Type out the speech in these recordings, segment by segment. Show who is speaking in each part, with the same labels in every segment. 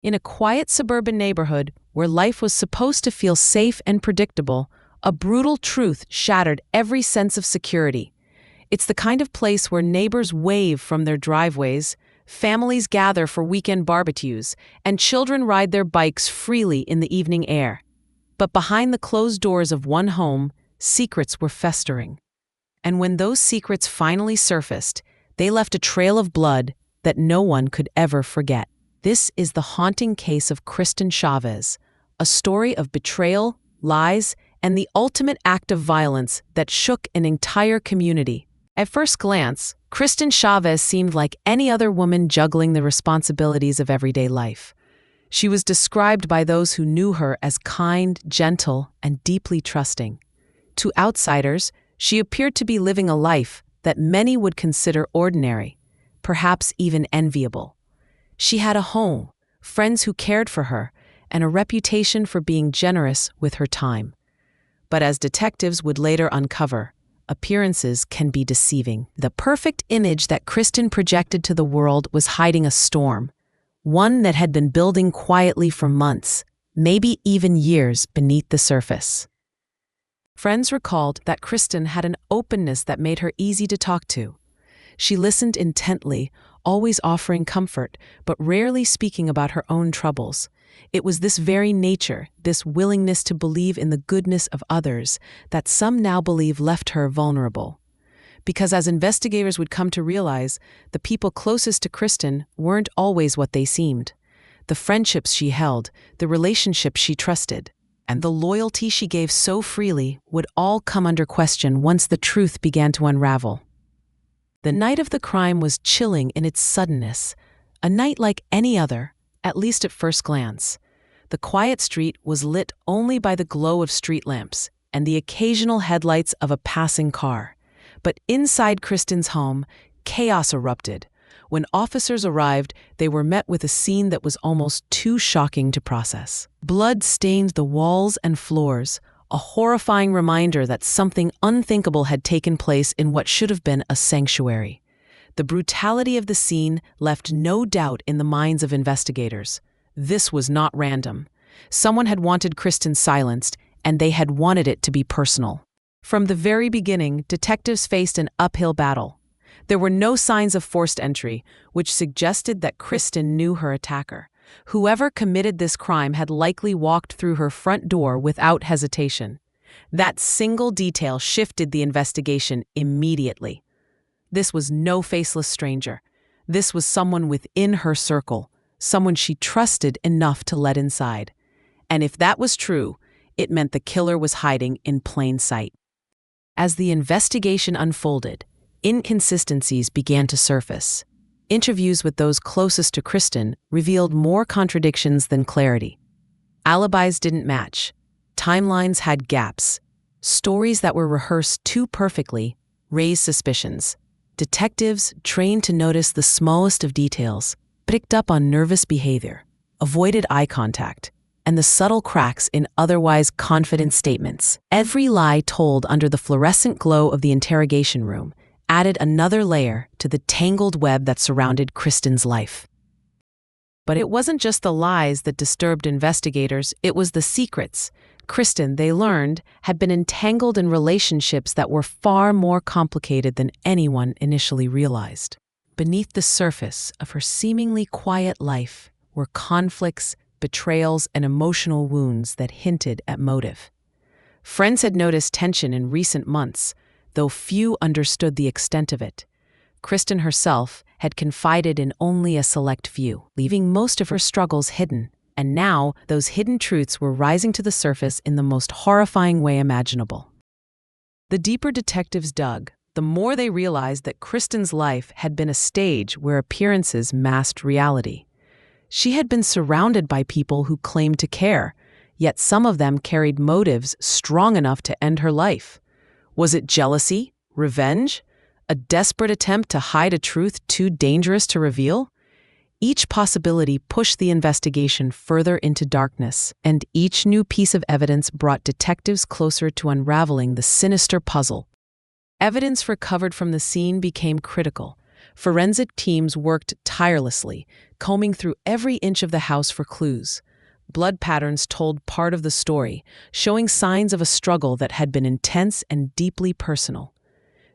Speaker 1: In a quiet suburban neighborhood where life was supposed to feel safe and predictable, a brutal truth shattered every sense of security. It's the kind of place where neighbors wave from their driveways, families gather for weekend barbecues, and children ride their bikes freely in the evening air. But behind the closed doors of one home, secrets were festering. And when those secrets finally surfaced, they left a trail of blood that no one could ever forget. This is the haunting case of Kristen Chavez, a story of betrayal, lies, and the ultimate act of violence that shook an entire community. At first glance, Kristen Chavez seemed like any other woman juggling the responsibilities of everyday life. She was described by those who knew her as kind, gentle, and deeply trusting. To outsiders, she appeared to be living a life that many would consider ordinary, perhaps even enviable. She had a home, friends who cared for her, and a reputation for being generous with her time. But as detectives would later uncover, appearances can be deceiving. The perfect image that Kristen projected to the world was hiding a storm, one that had been building quietly for months, maybe even years beneath the surface. Friends recalled that Kristen had an openness that made her easy to talk to. She listened intently, always offering comfort, but rarely speaking about her own troubles. It was this very nature, this willingness to believe in the goodness of others, that some now believe left her vulnerable. Because as investigators would come to realize, the people closest to Kristen weren't always what they seemed. The friendships she held, the relationships she trusted, and the loyalty she gave so freely would all come under question once the truth began to unravel. The night of the crime was chilling in its suddenness, a night like any other, at least at first glance. The quiet street was lit only by the glow of street lamps and the occasional headlights of a passing car. But inside Kristen's home, chaos erupted. When officers arrived, they were met with a scene that was almost too shocking to process. Blood stained the walls and floors, a horrifying reminder that something unthinkable had taken place in what should have been a sanctuary. The brutality of the scene left no doubt in the minds of investigators. This was not random. Someone had wanted Kristen silenced, and they had wanted it to be personal. From the very beginning, detectives faced an uphill battle. There were no signs of forced entry, which suggested that Kristen knew her attacker. Whoever committed this crime had likely walked through her front door without hesitation. That single detail shifted the investigation immediately. This was no faceless stranger. This was someone within her circle, someone she trusted enough to let inside. And if that was true, it meant the killer was hiding in plain sight. As the investigation unfolded, inconsistencies began to surface. Interviews with those closest to Kristen revealed more contradictions than clarity. Alibis didn't match. Timelines had gaps. Stories that were rehearsed too perfectly raised suspicions. Detectives, trained to notice the smallest of details, picked up on nervous behavior, avoided eye contact, and the subtle cracks in otherwise confident statements. Every lie told under the fluorescent glow of the interrogation room added another layer to the tangled web that surrounded Kristen's life. But it wasn't just the lies that disturbed investigators, it was the secrets. Kristen, they learned, had been entangled in relationships that were far more complicated than anyone initially realized. Beneath the surface of her seemingly quiet life were conflicts, betrayals, and emotional wounds that hinted at motive. Friends had noticed tension in recent months, though few understood the extent of it. Kristen herself had confided in only a select few, leaving most of her struggles hidden. And now, those hidden truths were rising to the surface in the most horrifying way imaginable. The deeper detectives dug, the more they realized that Kristen's life had been a stage where appearances masked reality. She had been surrounded by people who claimed to care, yet some of them carried motives strong enough to end her life. Was it jealousy, revenge, a desperate attempt to hide a truth too dangerous to reveal? Each possibility pushed the investigation further into darkness, and each new piece of evidence brought detectives closer to unraveling the sinister puzzle. Evidence recovered from the scene became critical. Forensic teams worked tirelessly, combing through every inch of the house for clues. Blood patterns told part of the story, showing signs of a struggle that had been intense and deeply personal.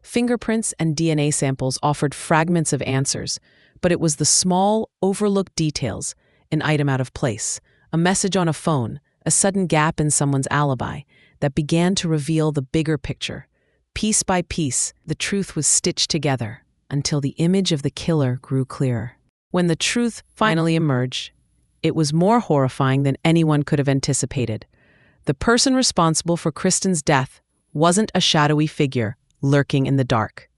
Speaker 1: Fingerprints and DNA samples offered fragments of answers, but it was the small, overlooked details, an item out of place, a message on a phone, a sudden gap in someone's alibi, that began to reveal the bigger picture. Piece by piece, the truth was stitched together until the image of the killer grew clearer. When the truth finally emerged, it was more horrifying than anyone could have anticipated. The person responsible for Kristen's death wasn't a shadowy figure lurking in the dark.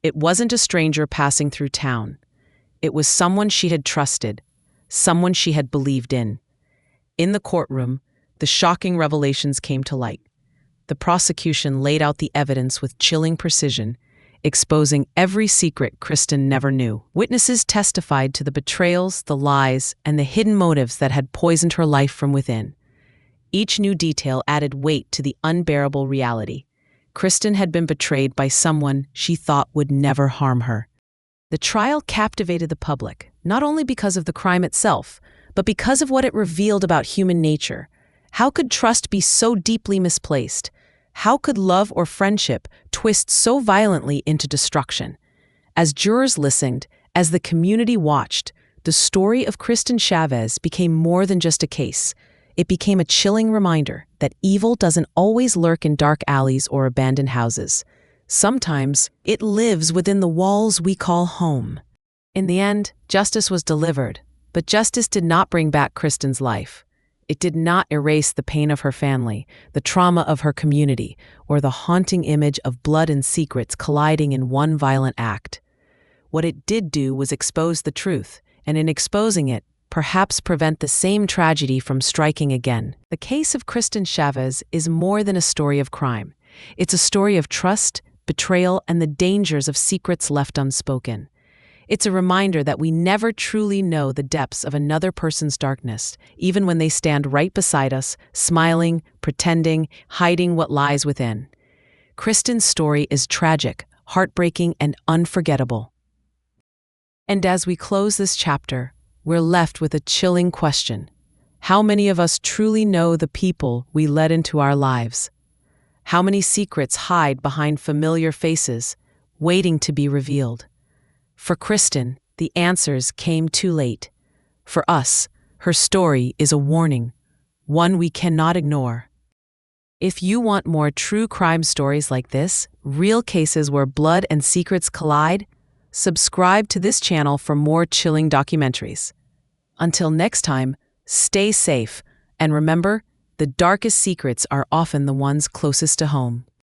Speaker 1: It wasn't a stranger passing through town. It was someone she had trusted, someone she had believed in. In the courtroom, the shocking revelations came to light. The prosecution laid out the evidence with chilling precision, exposing every secret Kristen never knew. Witnesses testified to the betrayals, the lies, and the hidden motives that had poisoned her life from within. Each new detail added weight to the unbearable reality. Kristen had been betrayed by someone she thought would never harm her. The trial captivated the public, not only because of the crime itself, but because of what it revealed about human nature. How could trust be so deeply misplaced? How could love or friendship twist so violently into destruction? As jurors listened, as the community watched, the story of Kristen Chavez became more than just a case. It became a chilling reminder that evil doesn't always lurk in dark alleys or abandoned houses. Sometimes it lives within the walls we call home. In the end, justice was delivered, but justice did not bring back Kristen's life. It did not erase the pain of her family, the trauma of her community, or the haunting image of blood and secrets colliding in one violent act. What it did do was expose the truth, and in exposing it, perhaps prevent the same tragedy from striking again. The case of Kristen Chavez is more than a story of crime. It's a story of trust, betrayal, and the dangers of secrets left unspoken. It's a reminder that we never truly know the depths of another person's darkness, even when they stand right beside us, smiling, pretending, hiding what lies within. Kristen's story is tragic, heartbreaking, and unforgettable. And as we close this chapter, we're left with a chilling question. How many of us truly know the people we let into our lives? How many secrets hide behind familiar faces, waiting to be revealed? For Kristen, the answers came too late. For us, her story is a warning, one we cannot ignore. If you want more true crime stories like this, real cases where blood and secrets collide, subscribe to this channel for more chilling documentaries. Until next time, stay safe, and remember, the darkest secrets are often the ones closest to home.